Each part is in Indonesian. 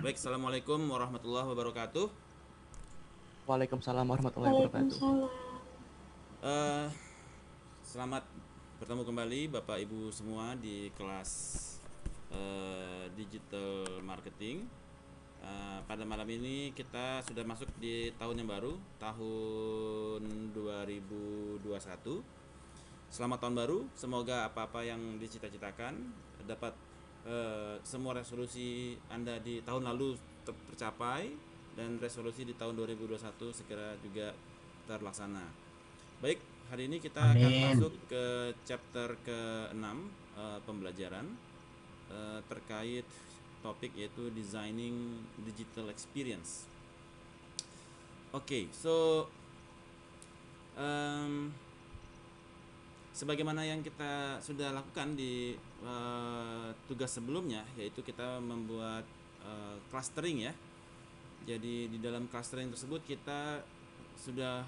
Baik, assalamualaikum warahmatullahi wabarakatuh. Waalaikumsalam warahmatullahi wabarakatuh. Waalaikumsalam. Eh, Selamat bertemu kembali Bapak Ibu semua di kelas digital marketing. Pada malam ini kita sudah masuk di tahun yang baru, tahun 2021. Selamat tahun baru, semoga apa-apa yang dicita-citakan dapat semua resolusi Anda di tahun lalu tercapai dan resolusi di tahun 2021 segera juga terlaksana. Baik, hari ini kita akan Amin. masuk ke chapter ke-6 pembelajaran terkait topik yaitu designing digital experience. Oke, so sebagaimana yang kita sudah lakukan di tugas sebelumnya, yaitu kita membuat clustering ya. Jadi di dalam clustering tersebut kita sudah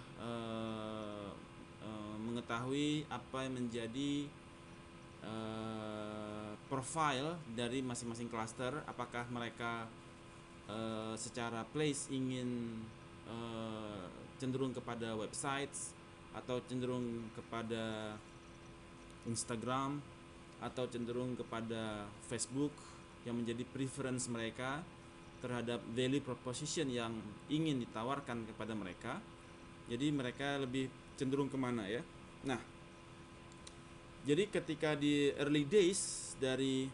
mengetahui apa yang menjadi profile dari masing-masing cluster, apakah mereka secara place ingin cenderung kepada websites atau cenderung kepada Instagram atau cenderung kepada Facebook yang menjadi preference mereka terhadap value proposition yang ingin ditawarkan kepada mereka. Jadi mereka lebih cenderung kemana ya. Nah, jadi ketika di early days dari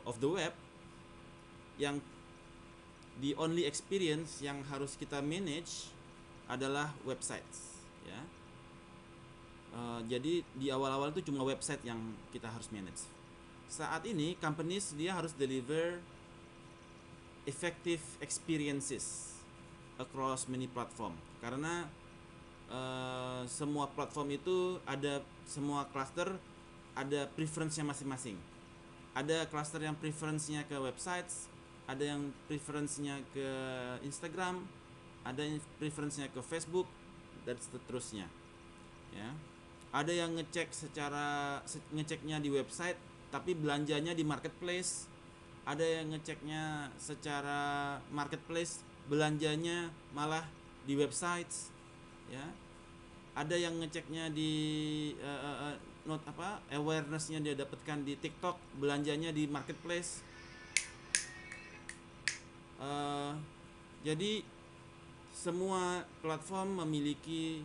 of the web, yang the only experience yang harus kita manage adalah websites ya. Jadi di awal-awal itu cuma website yang kita harus manage. Saat ini companies dia harus deliver effective experiences across many platform, karena semua platform itu ada, semua cluster ada preference-nya masing-masing. Ada cluster yang preference-nya ke websites, ada yang preference-nya ke Instagram, ada yang preference-nya ke Facebook, dan seterusnya ya. Ada yang ngeceknya di website tapi belanjanya di marketplace, ada yang ngeceknya secara marketplace belanjanya malah di websites ya. Ada yang ngeceknya di awarenessnya dia dapatkan di TikTok, belanjanya di marketplace. Jadi semua platform memiliki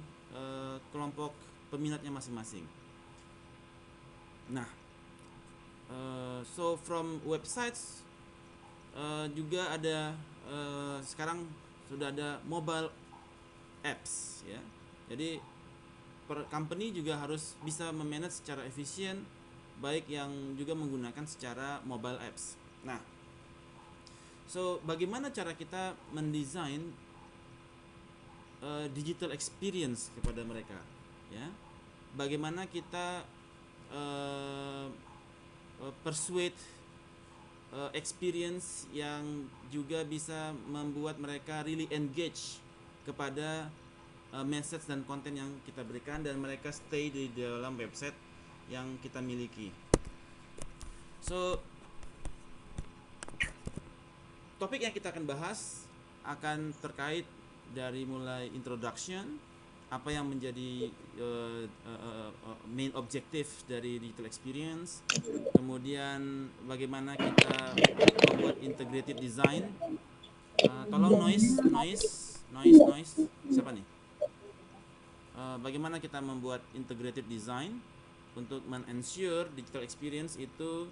kelompok peminatnya masing-masing. Nah, so from websites juga ada sekarang sudah ada mobile apps ya. Jadi per company juga harus bisa memanage secara efisien, baik yang juga menggunakan secara mobile apps. Nah, so bagaimana cara kita mendesain digital experience kepada mereka ya? Bagaimana kita persuade experience yang juga bisa membuat mereka really engage kepada message dan konten yang kita berikan, dan mereka stay di dalam website yang kita miliki. So topik yang kita akan bahas akan terkait dari mulai introduction, apa yang menjadi main objective dari digital experience, kemudian bagaimana kita membuat integrated design. Tolong noise, siapa nih? Bagaimana kita membuat integrated design untuk men-ensure digital experience itu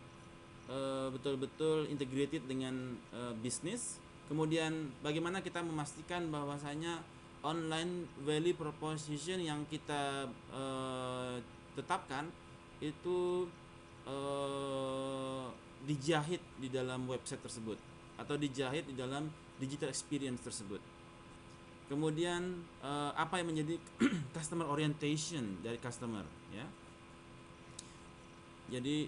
betul-betul integrated dengan bisnis. Kemudian bagaimana kita memastikan bahwasanya online value proposition yang kita tetapkan itu dijahit di dalam website tersebut atau dijahit di dalam digital experience tersebut. Kemudian apa yang menjadi customer orientation dari customer ya. Jadi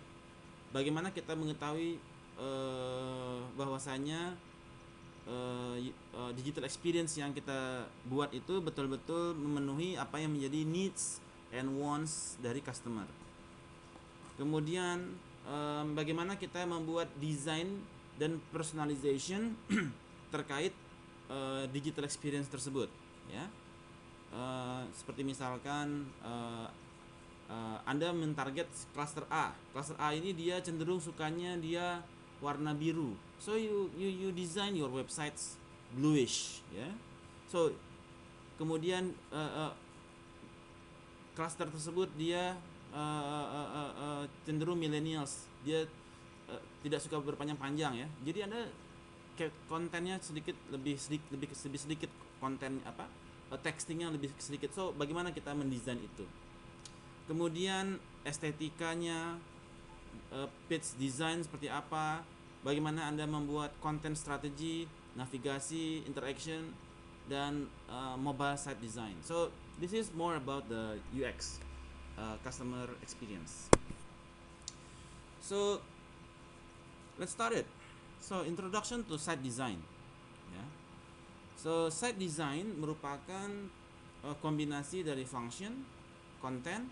bagaimana kita mengetahui bahwasanya digital experience yang kita buat itu betul-betul memenuhi apa yang menjadi needs and wants dari customer. Kemudian bagaimana kita membuat desain dan personalization terkait digital experience tersebut, ya. Seperti misalkan Anda mentarget cluster A. Cluster A ini dia cenderung sukanya dia warna biru. So you design your websites bluish, ya. So kemudian cluster tersebut dia cenderung millennials. Dia tidak suka berpanjang-panjang, ya. Jadi Anda kontennya lebih sedikit konten textingnya lebih sedikit. So bagaimana kita mendesain itu? Kemudian estetikanya, page design seperti apa? Bagaimana Anda membuat konten strategi, navigasi, interaction, dan mobile site design. So this is more about the UX, customer experience. So let's start it. So introduction to site design, ya. So site design merupakan kombinasi dari function, content,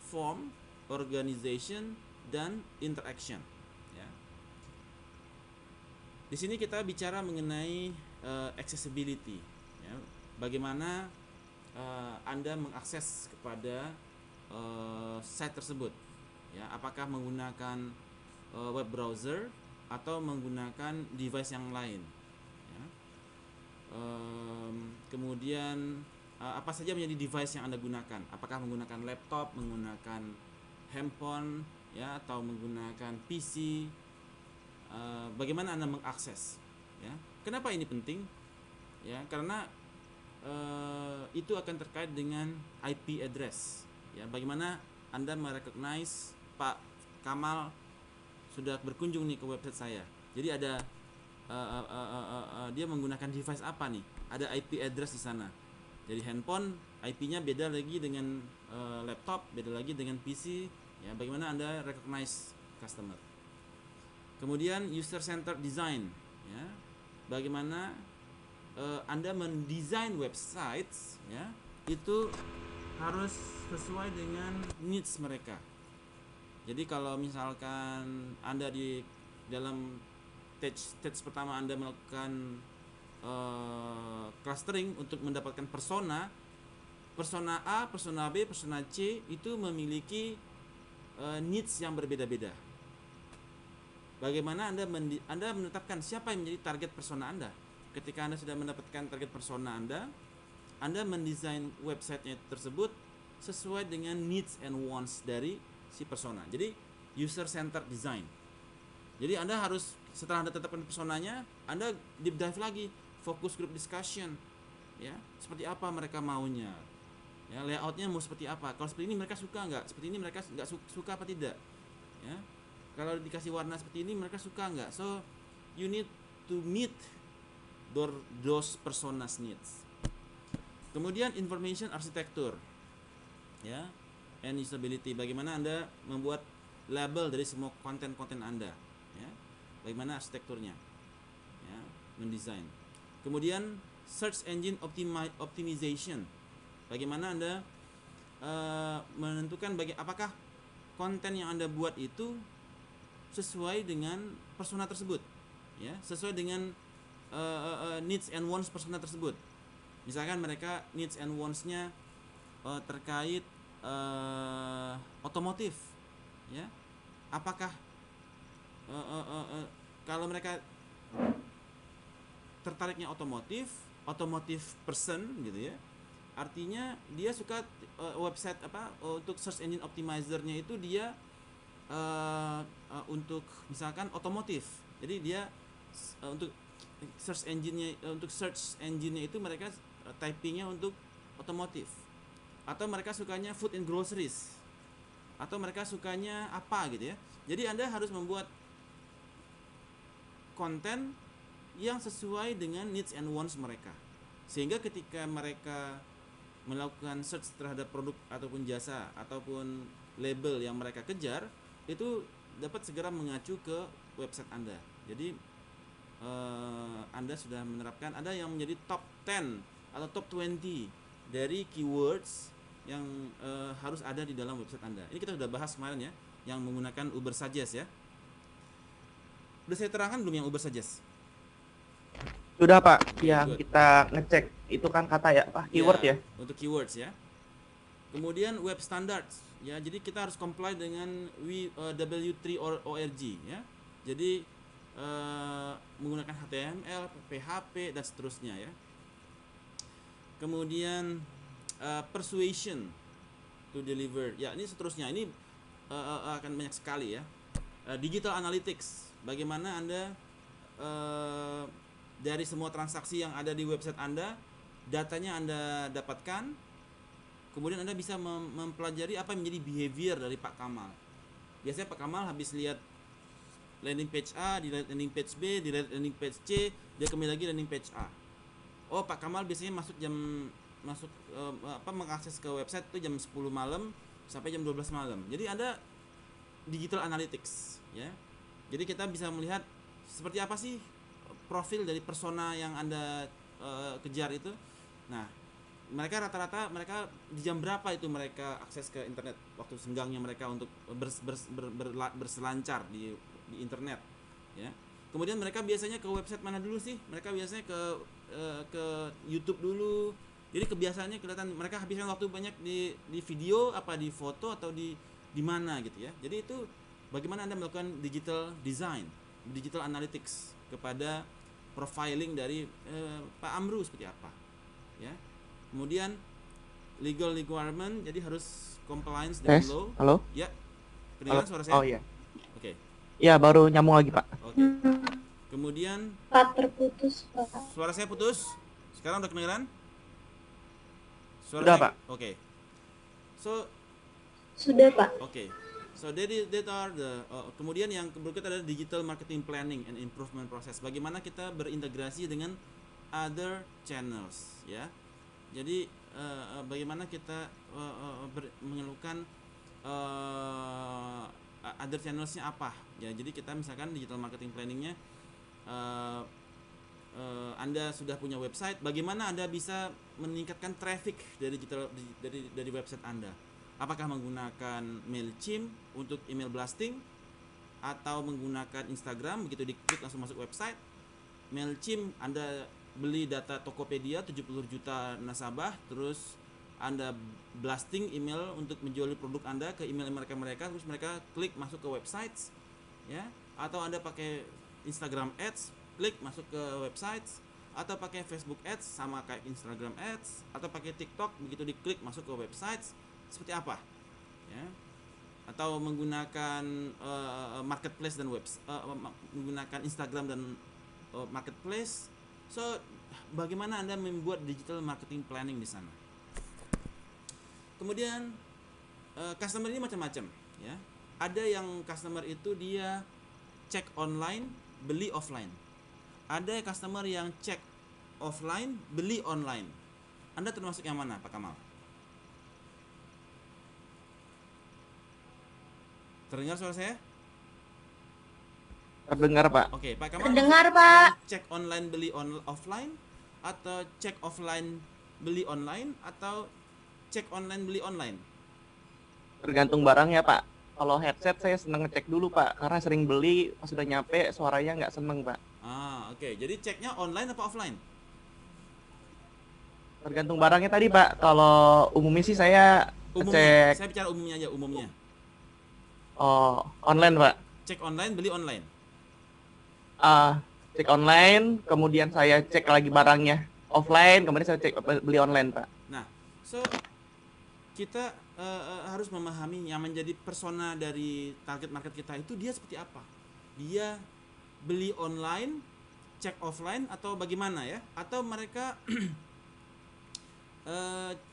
form, organization, dan interaction, ya. Di sini kita bicara mengenai accessibility, ya. Bagaimana Anda mengakses kepada site tersebut, ya. Apakah menggunakan web browser atau menggunakan device yang lain, ya. Kemudian apa saja menjadi device yang Anda gunakan? Apakah menggunakan laptop, menggunakan handphone, ya, atau menggunakan PC? Bagaimana Anda mengakses, ya? Kenapa ini penting? Ya, karena itu akan terkait dengan IP address, ya. Bagaimana Anda merecognize Pak Kamal sudah berkunjung nih ke website saya. Jadi ada dia menggunakan device apa nih? Ada IP address di sana. Jadi handphone IP-nya beda lagi dengan laptop, beda lagi dengan PC, ya. Bagaimana Anda recognize customer? Kemudian user centered design, ya. Bagaimana Anda mendesain websites, ya, itu harus sesuai dengan needs mereka. Jadi kalau misalkan Anda di dalam stage pertama Anda melakukan clustering untuk mendapatkan persona A, persona B, persona C itu memiliki needs yang berbeda-beda. Bagaimana Anda menetapkan siapa yang menjadi target persona Anda? Ketika Anda sudah mendapatkan target persona Anda mendesain websitenya tersebut sesuai dengan needs and wants dari si persona. Jadi user centered design. Jadi Anda harus setelah Anda tetapkan personanya, Anda deep dive lagi, focus group discussion, ya. Seperti apa mereka maunya, ya, layoutnya mau seperti apa. Kalau seperti ini mereka suka nggak? Seperti ini mereka nggak suka apa tidak, ya. Kalau dikasih warna seperti ini mereka suka nggak? So you need to meet those personas needs. Kemudian information architecture, ya, and usability. Bagaimana Anda membuat label dari semua konten-konten Anda, ya. Bagaimana arsitekturnya, ya, mendesain. Kemudian search engine optimization. Bagaimana Anda menentukan apakah konten yang Anda buat itu sesuai dengan persona tersebut, ya, sesuai dengan needs and wants persona tersebut. Misalkan mereka needs and wants-nya terkait otomotif, ya. Apakah kalau mereka tertariknya otomotif person gitu, ya, artinya dia suka website untuk search engine optimizer-nya itu dia untuk misalkan otomotif. Jadi dia untuk search engine-nya itu mereka typingnya untuk otomotif. Atau mereka sukanya food and groceries, atau mereka sukanya apa gitu, ya. Jadi Anda harus membuat konten yang sesuai dengan needs and wants mereka, sehingga ketika mereka melakukan search terhadap produk ataupun jasa ataupun label yang mereka kejar, itu dapat segera mengacu ke website Anda. Jadi Anda sudah menerapkan, ada yang menjadi top 10 atau top 20 dari keywords yang harus ada di dalam website Anda. Ini kita sudah bahas kemarin, ya. yang menggunakan Uber Suggest ya. Udah saya terangkan belum yang Uber Suggest? Sudah Pak, Oke, yang good. kita ngecek itu kan kata ya Pak, keyword ya. Untuk keywords ya. Kemudian web standards ya. Jadi kita harus comply dengan W3 ORG ya. Jadi menggunakan HTML, PHP dan seterusnya ya. Kemudian persuasion to deliver. Ya, ini seterusnya. Ini akan banyak sekali ya. Digital analytics. Bagaimana Anda dari semua transaksi yang ada di website Anda, datanya Anda dapatkan, kemudian Anda bisa mempelajari apa yang menjadi behavior dari Pak Kamal. Biasanya Pak Kamal habis lihat landing page A, di landing page B, di landing page C, dia kembali lagi landing page A. Oh, Pak Kamal biasanya mengakses ke website itu jam 10 malam sampai jam 12 malam. Jadi Anda digital analytics ya. Jadi kita bisa melihat seperti apa sih profil dari persona yang Anda kejar itu. Nah, mereka rata-rata di jam berapa itu mereka akses ke internet, waktu senggangnya mereka untuk berselancar di internet ya. Kemudian mereka biasanya ke website mana dulu sih? Mereka biasanya ke YouTube dulu. Jadi kebiasaannya kelihatan mereka habiskan waktu banyak di video, apa di foto atau di mana gitu ya. Jadi itu bagaimana Anda melakukan digital design, digital analytics kepada profiling dari Pak Amru seperti apa ya. Kemudian legal requirement, jadi harus compliance dengan law. Halo? Ya, kedengaran suara saya? Oh iya. Oke. Iya, baru nyambung lagi Pak. Oke. Kemudian Pak, terputus Pak. suara saya putus. Sekarang udah kedengaran? Sudah Pak. Oke. So Sudah Pak. Oke. So that are the kemudian yang berikut adalah digital marketing planning and improvement process. Bagaimana kita berintegrasi dengan other channels ya. Jadi bagaimana kita mengeluhkan other channelsnya apa ya. Jadi kita misalkan digital marketing planningnya Anda sudah punya website, bagaimana Anda bisa meningkatkan traffic dari website Anda. Apakah menggunakan MailChimp untuk email blasting atau menggunakan Instagram, begitu diklik langsung masuk website. MailChimp Anda beli data Tokopedia 70 juta nasabah, terus Anda blasting email untuk menjual produk Anda ke email mereka, terus mereka klik masuk ke website ya. Atau Anda pakai Instagram Ads, klik masuk ke website, atau pakai Facebook Ads sama kayak Instagram Ads, atau pakai TikTok, begitu diklik masuk ke website, seperti apa ya. Atau menggunakan marketplace dan menggunakan Instagram dan marketplace. So bagaimana Anda membuat digital marketing planning di sana. Kemudian customer ini macam-macam ya. Ada yang customer itu dia cek online, beli offline. Ada customer yang cek offline, beli online. Anda termasuk yang mana Pak Kamal? Terdengar suara saya? Terdengar Pak. Oke, Pak Kamal. Terdengar Pak. Cek online beli offline, atau cek offline beli online, atau cek online beli online? Tergantung barangnya Pak. Kalau headset saya seneng ngecek dulu Pak, karena sering beli pas sudah nyampe suaranya nggak seneng Pak. Oke. Jadi ceknya online apa offline? Tergantung barangnya tadi Pak. Kalau umumnya sih saya Umumnya. cek Saya bicara umumnya aja, umumnya. online Pak. Cek online, beli online. Cek online, kemudian saya cek lagi barangnya offline, kemudian saya cek beli online Pak. Nah, so kita harus memahami yang menjadi persona dari target market kita itu dia seperti apa. Dia beli online, cek offline, atau bagaimana ya? Atau mereka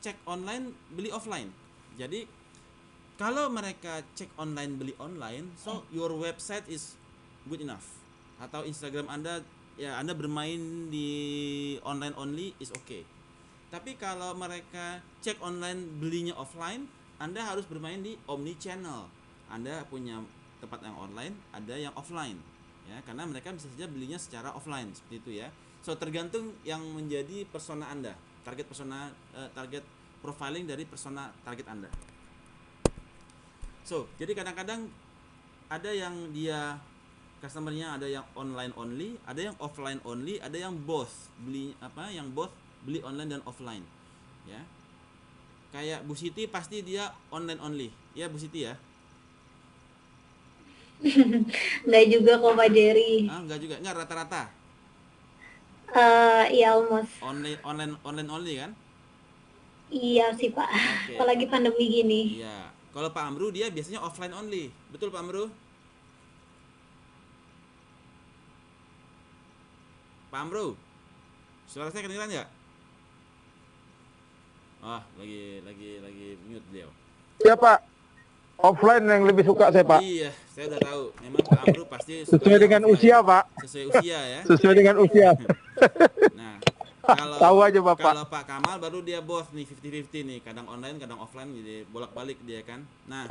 cek online, beli offline. Jadi kalau mereka cek online, beli online, so your website is good enough. Atau Instagram Anda, ya Anda bermain di online only is okay. Tapi kalau mereka cek online, belinya offline, Anda harus bermain di omni channel. Anda punya tempat yang online, ada yang offline ya, karena mereka bisa saja belinya secara offline seperti itu ya. So tergantung yang menjadi persona Anda, target profiling dari persona target Anda. So, jadi kadang-kadang ada yang dia customernya ada yang online only, ada yang offline only, ada yang both beli online dan offline, ya. Kayak Bu Siti pasti dia online only, ya Bu Siti ya. Nggak juga kok Pak Jerry. Enggak juga, enggak rata-rata Ya almost. online only kan. Iya sih Pak. Oke. Apalagi pandemi gini. Iya, kalau Pak Amru dia biasanya offline only, betul Pak Amru? Pak Amru, suara saya kedengeran nggak? Lagi mute beliau. Iya Pak, offline yang lebih suka saya Pak. Iya, saya udah tahu. Memang Pak Amru pasti Sesuai dengan offline. usia Pak. Sesuai usia ya. Sesuai dengan usia. Nah, kalau Tahu aja Bapak. Kalau Pak Kamal baru dia both nih 50-50 nih, kadang online, kadang offline, jadi bolak-balik dia kan. Nah,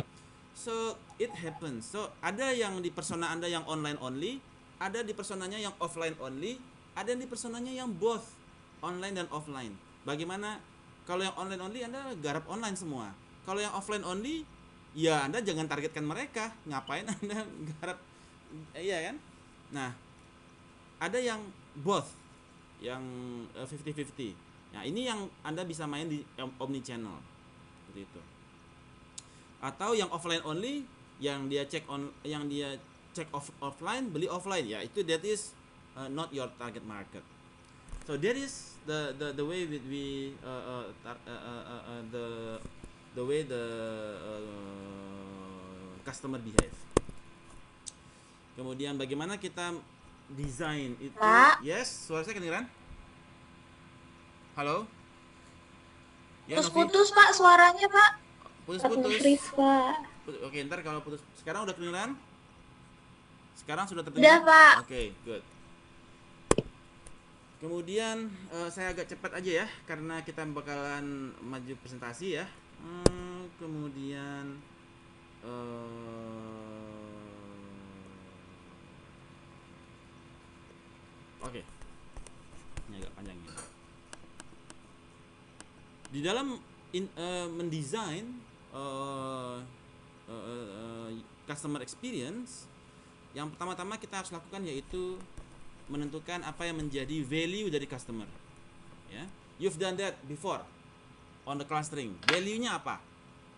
so it happens. So ada yang di persona Anda yang online only, ada di personanya yang offline only, ada di personanya yang both online dan offline. Bagaimana kalau yang online only Anda garap online semua. Kalau yang offline only, ya Anda jangan targetkan mereka. Ngapain Anda garap, iya kan? Nah, ada yang both, yang 50-50. Nah, ini yang Anda bisa main di omni channel. Seperti itu. Atau yang offline only, yang dia cek offline, beli offline. Ya, itu that is not your target market. So that is the way we the way the customer behave. Kemudian bagaimana kita desain itu? Pak. Yes, suara saya kedengeran? Halo? Ya, Novi? Putus Pak suaranya Pak. Putus-putus. Freeze Pak. Oke, ntar kalau putus. Sekarang udah kedengeran? Sekarang sudah Udah terdengar? Pak. Oke, good. Kemudian saya agak cepat aja ya, karena kita bakalan maju presentasi ya. Kemudian oke, ini agak panjang ini. Di dalam mendesain customer experience, yang pertama-tama kita harus lakukan yaitu menentukan apa yang menjadi value dari customer. Ya, you've done that before on the clustering. Value-nya apa?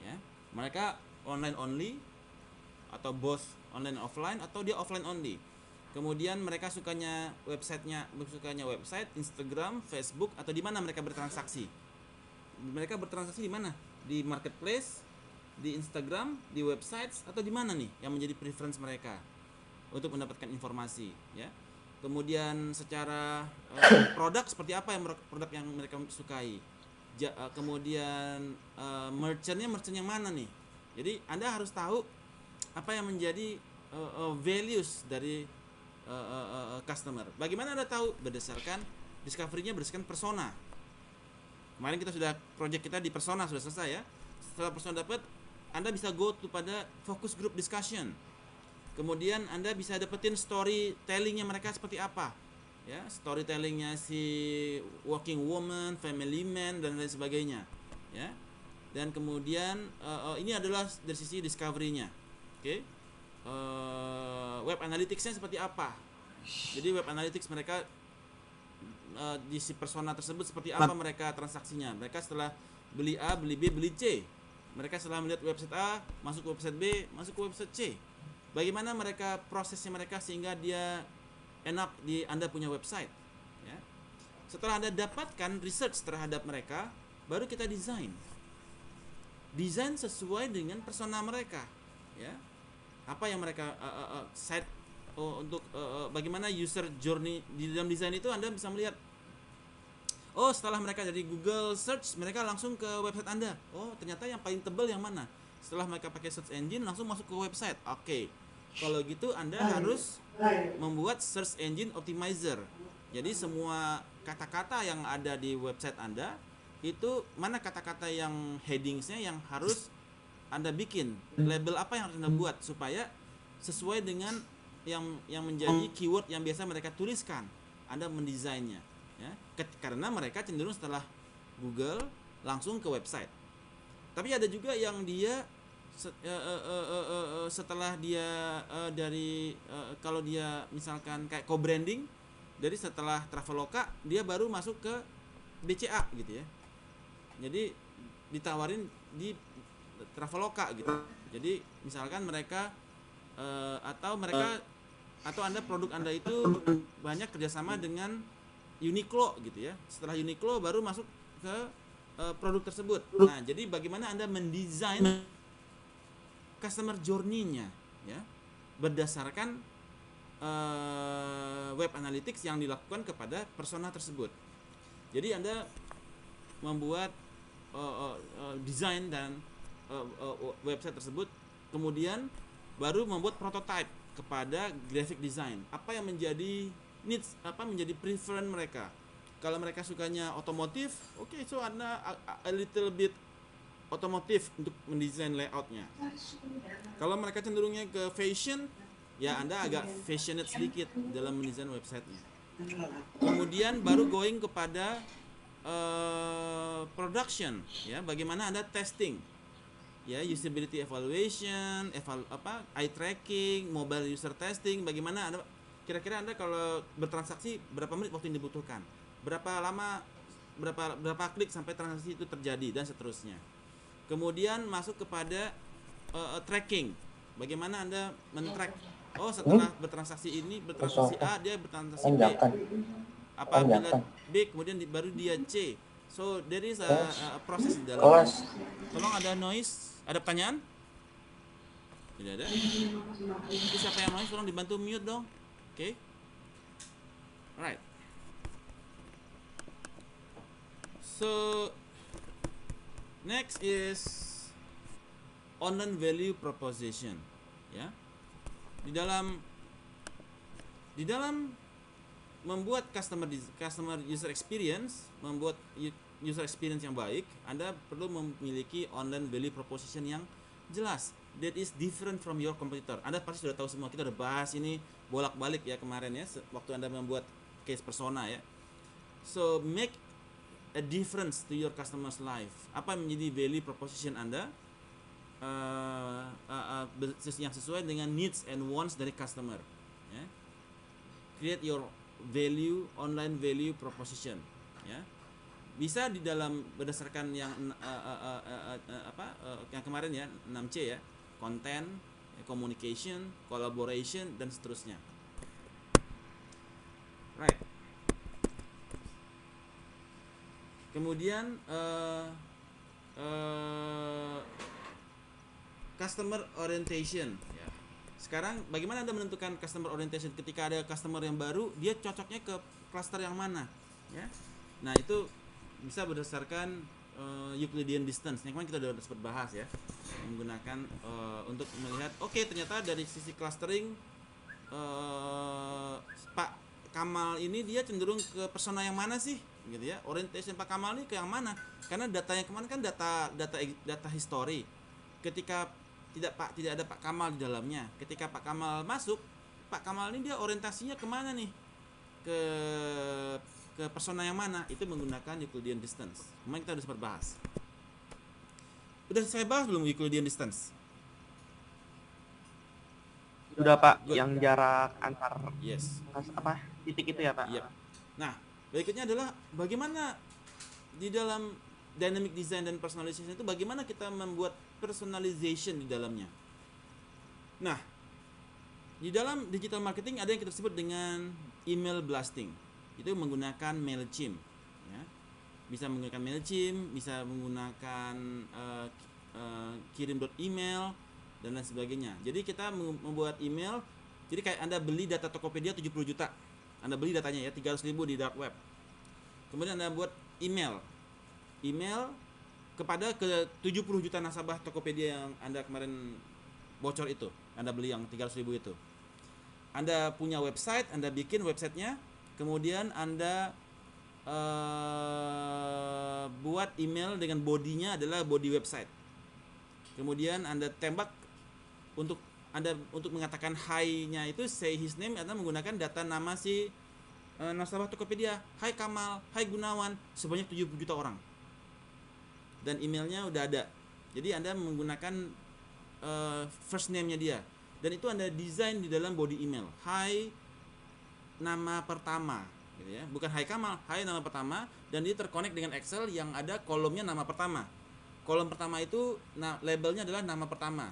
Ya, mereka online only atau both online offline atau dia offline only. Kemudian mereka sukanya website, Instagram, Facebook, atau di mana mereka bertransaksi? Mereka bertransaksi di mana? Di marketplace, di Instagram, di websites, atau di mana nih yang menjadi preference mereka untuk mendapatkan informasi, ya? Kemudian secara produk seperti apa produk yang mereka sukai? Kemudian merchant yang mana nih? Jadi Anda harus tahu apa yang menjadi values dari customer. Bagaimana Anda tahu? Berdasarkan discovery-nya berdasarkan persona. Kemarin kita sudah project kita di persona sudah selesai ya. Setelah persona dapat, Anda bisa go to pada focus group discussion. Kemudian Anda bisa dapetin storytellingnya mereka seperti apa, ya, storytellingnya si working woman, family man, dan lain sebagainya, ya. Dan kemudian ini adalah dari sisi discovery-nya, oke. Web analytics-nya seperti apa? Jadi web analytics mereka di si persona tersebut seperti apa mereka transaksinya? Mereka setelah beli A, beli B, beli C. Mereka setelah melihat website A, masuk ke website B, masuk ke website C. Bagaimana mereka prosesnya mereka sehingga dia enak di Anda punya website, ya. Setelah Anda dapatkan research terhadap mereka, baru kita desain sesuai dengan persona mereka, ya. Apa yang mereka set untuk bagaimana user journey di dalam desain itu. Anda bisa melihat, oh, setelah mereka dari Google search, mereka langsung ke website Anda. Oh, ternyata yang paling tebal yang mana? Setelah mereka pakai search engine, langsung masuk ke website. Oke. Kalau gitu Anda harus membuat search engine optimizer. Jadi semua kata-kata yang ada di website Anda itu mana kata-kata yang headingsnya yang harus Anda bikin, label apa yang harus Anda buat supaya sesuai dengan yang menjadi keyword yang biasa mereka tuliskan. Anda mendesainnya, ya. Karena mereka cenderung setelah Google langsung ke website. Tapi ada juga yang dia setelah dia kalau dia misalkan kayak co-branding, dari setelah Traveloka dia baru masuk ke BCA gitu ya. Jadi ditawarin di Traveloka gitu. Jadi misalkan mereka atau Anda produk Anda itu banyak kerjasama dengan Uniqlo gitu ya. Setelah Uniqlo baru masuk ke produk tersebut. Nah, jadi bagaimana Anda mendesain customer journey-nya ya berdasarkan web analytics yang dilakukan kepada persona tersebut. Jadi Anda membuat desain dan website tersebut, kemudian baru membuat prototype kepada graphic design. Apa yang menjadi needs, apa menjadi preference mereka. Kalau mereka sukanya otomotif, oke, so Anda a little bit otomotif untuk mendesain layoutnya. Kalau mereka cenderungnya ke fashion, ya Anda agak fashionate sedikit dalam mendesain websitenya. Kemudian baru going kepada production, ya, bagaimana Anda testing, ya, usability evaluation, eye tracking, mobile user testing, bagaimana Anda kira-kira Anda kalau bertransaksi berapa menit waktu yang dibutuhkan, berapa lama, berapa klik sampai transaksi itu terjadi, dan seterusnya. Kemudian masuk kepada tracking, bagaimana Anda men-track, oh setelah bertransaksi ini, bertransaksi A, dia bertransaksi B, apabila B kemudian baru dia C. So there is a proses di dalam. Tolong, ada noise, ada pertanyaan? Tidak ada. Itu siapa yang noise? Tolong dibantu mute dong. Oke. Alright. So next is online value proposition, ya. Di dalam membuat customer user experience, membuat user experience yang baik, Anda perlu memiliki online value proposition yang jelas. That is different from your competitor. Anda pasti sudah tahu semua, kita udah bahas ini bolak-balik ya kemarin ya, waktu Anda membuat case persona ya. So make a difference to your customers' life. Apa menjadi value proposition Anda yang sesuai dengan needs and wants dari customer, ya. Create your value, online value proposition, ya. Bisa di dalam berdasarkan yang yang kemarin ya, 6C ya, content, communication, collaboration, dan seterusnya. Right. Kemudian customer orientation, ya. Sekarang bagaimana Anda menentukan customer orientation ketika ada customer yang baru, dia cocoknya ke cluster yang mana, ya? Nah, itu bisa berdasarkan Euclidean distance. Yang kemarin kita sudah sempat bahas ya, menggunakan untuk melihat, oke, ternyata dari sisi clustering Pak Kamal ini dia cenderung ke persona yang mana sih, gitu ya? Orientation Pak Kamal ini ke yang mana? Karena datanya kemarin kan data history. Ketika tidak ada Pak Kamal di dalamnya. Ketika Pak Kamal masuk, Pak Kamal ini dia orientasinya kemana nih? Ke persona yang mana? Itu menggunakan Euclidean distance. Kemarin kita udah sempat bahas. Udah saya bahas belum Euclidean distance? Sudah Pak, Good. yang jarak antar titik itu ya Pak? Yep. Nah, berikutnya adalah bagaimana di dalam dynamic design dan personalization itu bagaimana kita membuat personalization di dalamnya. Nah, di dalam digital marketing ada yang kita sebut dengan email blasting. Itu menggunakan MailChimp, ya. Bisa menggunakan MailChimp, bisa menggunakan kirim.email dan lain sebagainya. Jadi kita membuat email, jadi kayak Anda beli data Tokopedia 70 juta. Anda beli datanya ya, 300.000 di dark web. Kemudian Anda buat email kepada ke 70 juta nasabah Tokopedia yang Anda kemarin bocor itu, Anda beli yang 300.000 itu. Anda punya website, Anda bikin websitenya, kemudian Anda buat email dengan bodinya adalah body website. Kemudian Anda tembak untuk mengatakan hi-nya itu say his name, Anda menggunakan data nama si nasabah Tokopedia. Hai Kamal, hai Gunawan, sebanyak 70 juta orang. Dan emailnya udah ada. Jadi Anda menggunakan first name-nya dia. Dan itu Anda desain di dalam body email. Hai nama pertama gitu ya. Bukan Hai Kamal, Hai nama pertama, dan dia terkonek dengan Excel yang ada kolomnya nama pertama. Kolom pertama itu labelnya adalah nama pertama.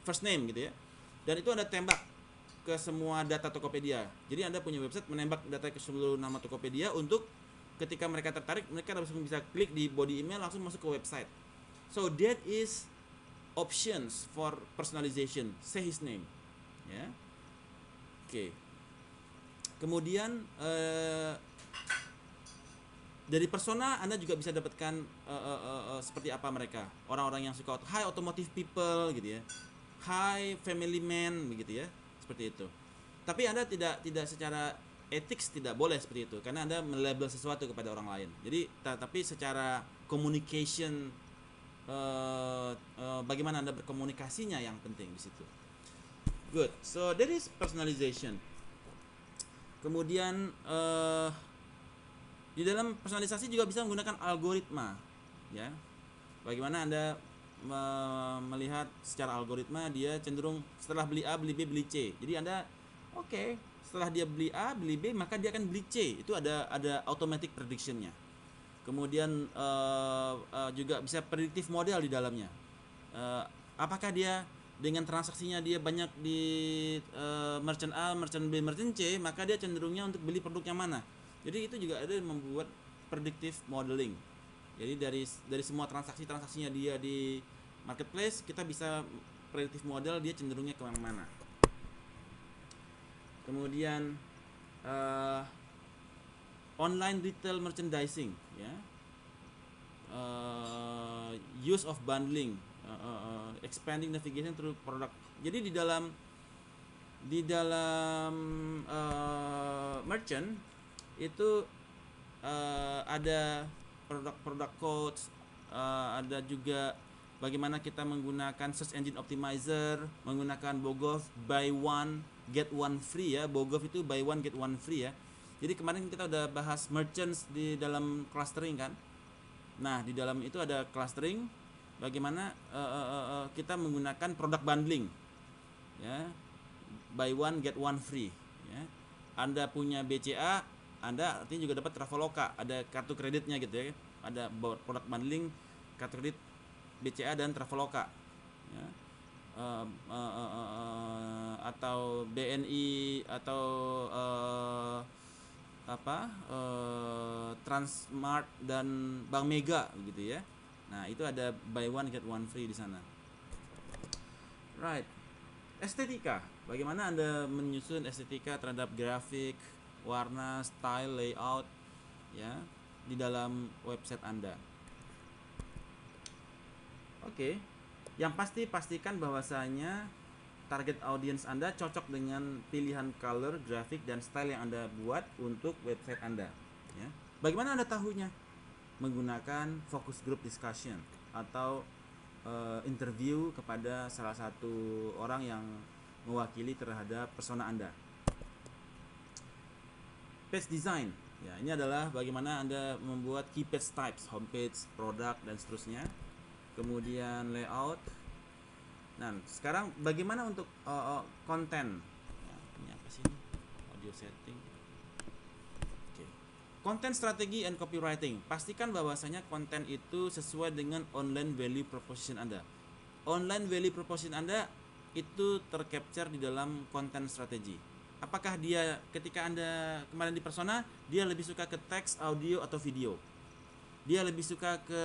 First name gitu ya. Dan itu Anda tembak ke semua data Tokopedia. Jadi Anda punya website menembak data ke seluruh nama Tokopedia untuk ketika mereka tertarik, mereka langsung bisa klik di body email langsung masuk ke website. So that is options for personalization. Say his name. Ya. Oke. Kemudian dari persona Anda juga bisa dapatkan seperti apa mereka. Orang-orang yang suka high automotive people gitu ya. High family man begitu ya. Seperti itu. Tapi Anda tidak secara ethics tidak boleh seperti itu karena Anda melabel sesuatu kepada orang lain. Jadi tapi secara communication bagaimana Anda berkomunikasinya yang penting di situ. Good. So that is personalization. Kemudian di dalam personalisasi juga bisa menggunakan algoritma, ya. Bagaimana Anda melihat secara algoritma dia cenderung setelah beli A, beli B, beli C. Jadi Anda setelah dia beli A, beli B, maka dia akan beli C. Itu ada automatic prediction-nya. Kemudian juga bisa predictive model di dalamnya. Apakah dia dengan transaksinya dia banyak di merchant A, merchant B, merchant C, maka dia cenderungnya untuk beli produk yang mana. Jadi itu juga ada yang membuat predictive modeling. Jadi dari semua transaksinya dia di marketplace, kita bisa predictive model dia cenderungnya ke yang mana. Kemudian online retail merchandising, ya. Use of bundling, expanding navigation through product. Jadi di dalam merchant itu ada produk codes, ada juga bagaimana kita menggunakan search engine optimizer, menggunakan Bogov buy one get one free ya. Bogov itu buy one get one free ya. Jadi kemarin kita udah bahas merchants di dalam clustering kan. Nah, di dalam itu ada clustering bagaimana kita menggunakan produk bundling. Ya. Buy one get one free ya. Anda punya BCA, Anda artinya juga dapat Traveloka, ada kartu kreditnya gitu ya. Ada produk bundling kartu kredit BCA dan Traveloka. Ya. Atau BNI atau Transmart dan Bank Mega gitu ya. Nah, itu ada buy one get one free di sana. Right. Estetika. Bagaimana Anda menyusun estetika terhadap grafik, warna, style, layout ya di dalam website Anda. Oke. Yang pasti pastikan bahwasanya target audience Anda cocok dengan pilihan color, grafik, dan style yang Anda buat untuk website Anda. Ya. Bagaimana Anda tahunya? Menggunakan focus group discussion atau interview kepada salah satu orang yang mewakili terhadap persona Anda. Page design. Ya, ini adalah bagaimana Anda membuat key page types, homepage, produk, dan seterusnya. Kemudian layout. Nah, sekarang bagaimana untuk konten? Ya, ini apa sih ini? Audio setting. Oke. Konten strategi and copywriting. Pastikan bahwasanya konten itu sesuai dengan online value proposition Anda. Online value proposition Anda itu tercapture di dalam konten strategi. Apakah dia ketika Anda kemarin di persona, dia lebih suka ke teks, audio, atau video? Dia lebih suka ke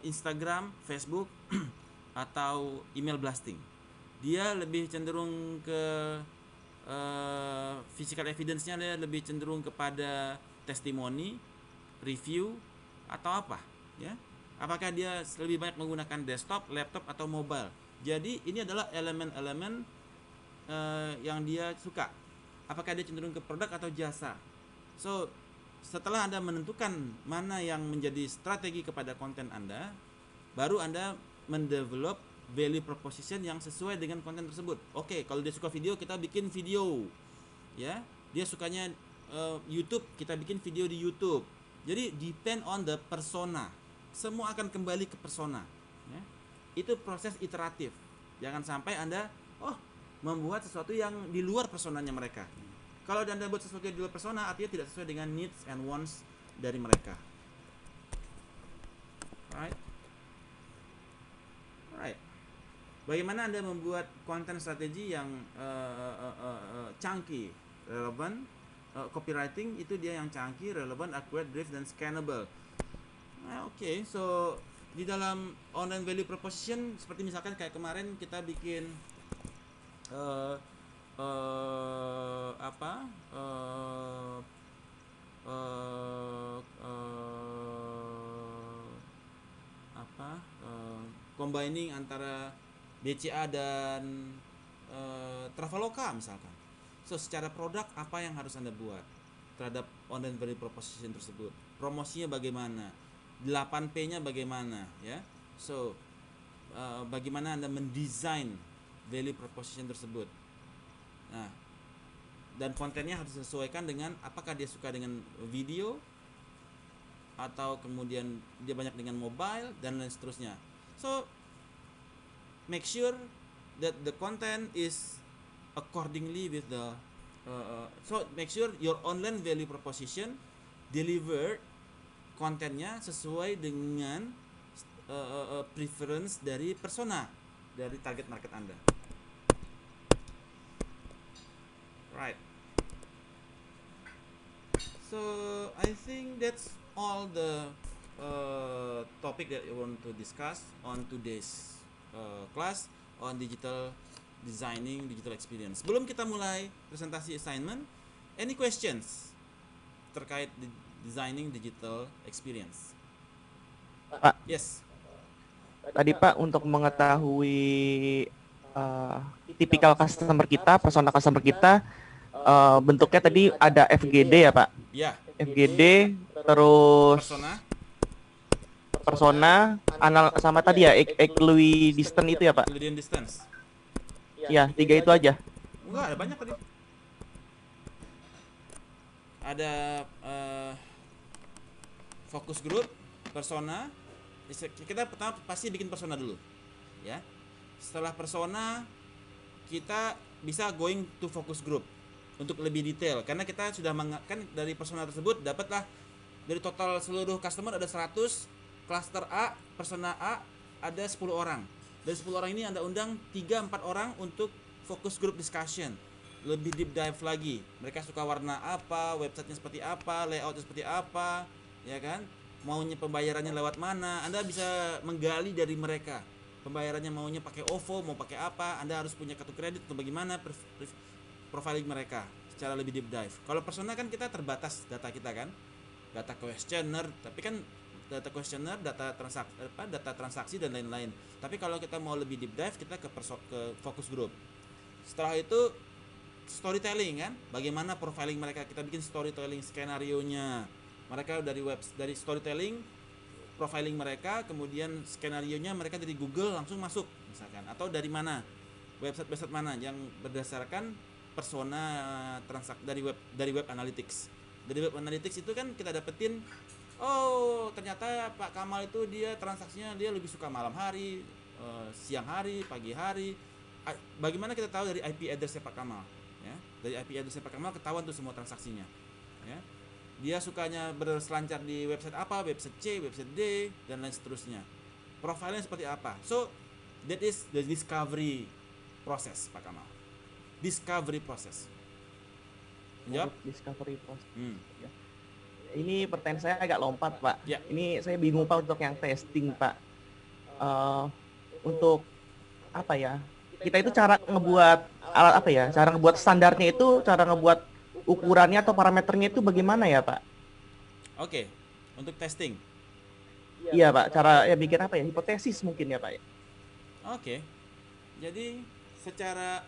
Instagram, Facebook, atau email blasting? Dia lebih cenderung ke physical evidence-nya, dia lebih cenderung kepada testimoni, review, atau apa? Ya? Apakah dia lebih banyak menggunakan desktop, laptop, atau mobile? Jadi ini adalah elemen-elemen yang dia suka. Apakah dia cenderung ke produk atau jasa? So, setelah Anda menentukan mana yang menjadi strategi kepada konten Anda, baru Anda mendevelop value proposition yang sesuai dengan konten tersebut. Oke, kalau dia suka video, kita bikin video. Ya, dia sukanya YouTube, kita bikin video di YouTube. Jadi depend on the persona. Semua akan kembali ke persona. Ya. itu proses iteratif. Jangan sampai Anda membuat sesuatu yang di luar personanya mereka. Kalau Anda buat sesuatu yang di luar persona, artinya tidak sesuai dengan needs and wants dari mereka. Alright. Bagaimana Anda membuat konten strategi yang chunky, relevan, copywriting itu dia yang chunky, relevant, accurate, brief, dan scannable. Oke, so di dalam online value proposition seperti misalkan kayak kemarin kita bikin combining antara BCA dan Traveloka misalkan. So secara produk apa yang harus Anda buat terhadap online value proposition tersebut? Promosinya bagaimana? 8P-nya bagaimana, ya? So bagaimana Anda mendesain value proposition tersebut? Nah, dan kontennya harus disesuaikan dengan apakah dia suka dengan video atau kemudian dia banyak dengan mobile dan lain seterusnya. So make sure that the content is accordingly with the so make sure your online value proposition delivered kontennya sesuai dengan preference dari persona dari target market Anda. Right. So I think that's all the topic that I want to discuss on today's class on digital designing digital experience. Sebelum kita mulai presentasi assignment, any questions terkait designing digital experience? Pak, Yes. tadi Pak untuk mengetahui tipikal customer kita, persona customer kita, bentuknya tadi ada FGD ya Pak? Ya. FGD, terus persona, sama tadi ya equidistant itu ya Pak? Equidistant distance. Ya, 3 itu aja. Enggak, ada banyak tadi. Ada focus group, persona. Kita pertama pasti bikin persona dulu, ya. Setelah persona, kita bisa going to focus group untuk lebih detail. Karena kita sudah kan dari persona tersebut dapatlah dari total seluruh customer ada 100, cluster A, persona A ada 10 orang. Dari 10 orang ini Anda undang 3-4 orang untuk focus group discussion. Lebih deep dive lagi. Mereka suka warna apa, websitenya seperti apa, layoutnya seperti apa, ya kan? Maunya pembayarannya lewat mana? Anda bisa menggali dari mereka. Pembayarannya maunya pakai OVO, mau pakai apa? Anda harus punya kartu kredit atau bagaimana profiling mereka secara lebih deep dive. Kalau persona kan kita terbatas data kita kan, data questionnaire, tapi kan data questionnaire, data transaksi dan lain-lain. Tapi kalau kita mau lebih deep dive, kita ke focus group. Setelah itu storytelling kan, bagaimana profiling mereka, kita bikin storytelling skenario-nya. Mereka dari storytelling, profiling mereka, kemudian skenario-nya mereka dari Google langsung masuk misalkan, atau dari mana, website mana yang berdasarkan persona dari web analytics. Dari web analytics itu kan kita dapetin, oh ternyata Pak Kamal itu dia transaksinya dia lebih suka malam hari, siang hari, pagi hari. Bagaimana kita tahu dari IP address-nya Pak Kamal? Ya, dari IP address-nya Pak Kamal ketahuan tuh semua transaksinya. Ya, dia sukanya berselancar di website apa, website C, website D, dan lain seterusnya. Profilnya seperti apa? So that is the discovery process Pak Kamal. Discovery process. Jawab? Discovery process. Ya. Ini pertanyaan saya agak lompat Pak. Ya. Ini saya bingung Pak untuk yang testing Pak. Untuk apa ya? Kita itu cara ngebuat alat apa ya? Cara ngebuat standarnya itu, cara ngebuat ukurannya atau parameternya itu bagaimana ya Pak? Oke, untuk testing. Iya Pak, cara ya bikin apa ya? Hipotesis mungkin ya Pak ya. Oke. Jadi secara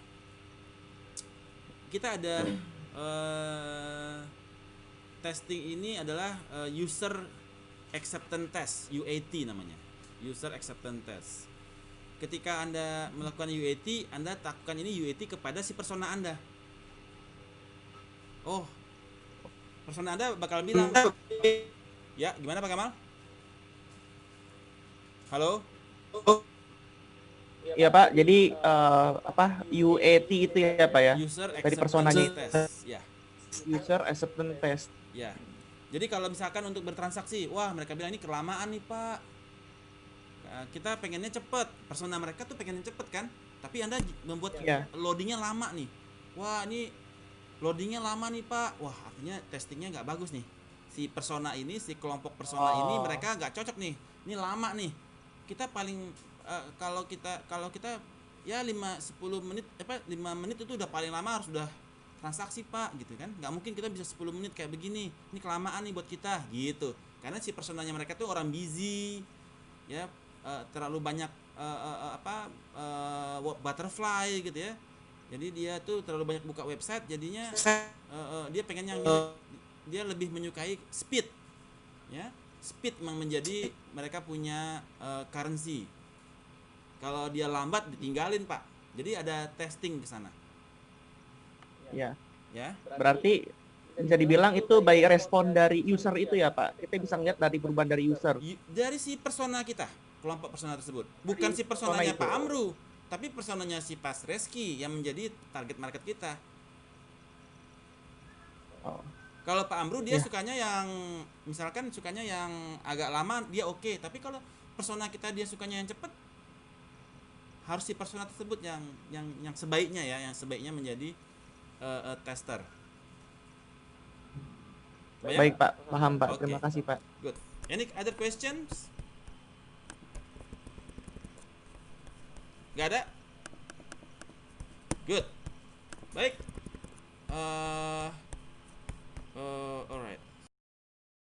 kita ada testing ini adalah user acceptance test, UAT namanya. User acceptance test. Ketika Anda melakukan UAT, Anda lakukan ini UAT kepada si persona Anda. Oh, persona Anda bakal bilang, ya gimana Pak Kamal? Halo? Ya Pak, jadi apa UAT itu ya Pak ya? User Dari personanya acceptance test. Ya. User acceptance test. Ya. Jadi kalau misalkan untuk bertransaksi, wah mereka bilang ini kelamaan nih Pak. Kita pengennya cepet, persona mereka tuh pengennya cepet kan, tapi Anda membuat Iya. loadingnya lama nih. Wah ini loadingnya lama nih Pak. Wah artinya testingnya nggak bagus nih. Si persona ini, si kelompok persona ini mereka nggak cocok nih. Ini lama nih. Kita paling kalau kita ya 5-10 menit 5 menit itu udah paling lama harus udah transaksi Pak gitu kan. Nggak mungkin kita bisa 10 menit kayak begini. Ini kelamaan nih buat kita gitu. Karena si personanya mereka tuh orang busy ya, terlalu banyak butterfly gitu ya. Jadi dia tuh terlalu banyak buka website, jadinya dia pengen yang dia lebih menyukai speed ya. Speed memang menjadi mereka punya currency. Kalau dia lambat ditinggalin Pak. Jadi ada testing ke sana. Ya. Ya. Berarti bisa dibilang itu by respon dari user itu ya Pak. Kita bisa lihat dari perubahan dari user. Dari si persona kita, kelompok persona tersebut. Bukan si personanya persona Pak itu. Amru, tapi personanya si Pak Reski yang menjadi target market kita. Oh. Kalau Pak Amru dia Ya. sukanya yang misalkan sukanya yang agak lama, dia oke. Tapi kalau persona kita dia sukanya yang cepat, harus si persona tersebut yang sebaiknya ya, yang sebaiknya menjadi tester. Baik Pak, paham Pak. Oke. Terima kasih Pak. Good. Any other questions? Gak ada? Good. Baik. Alright.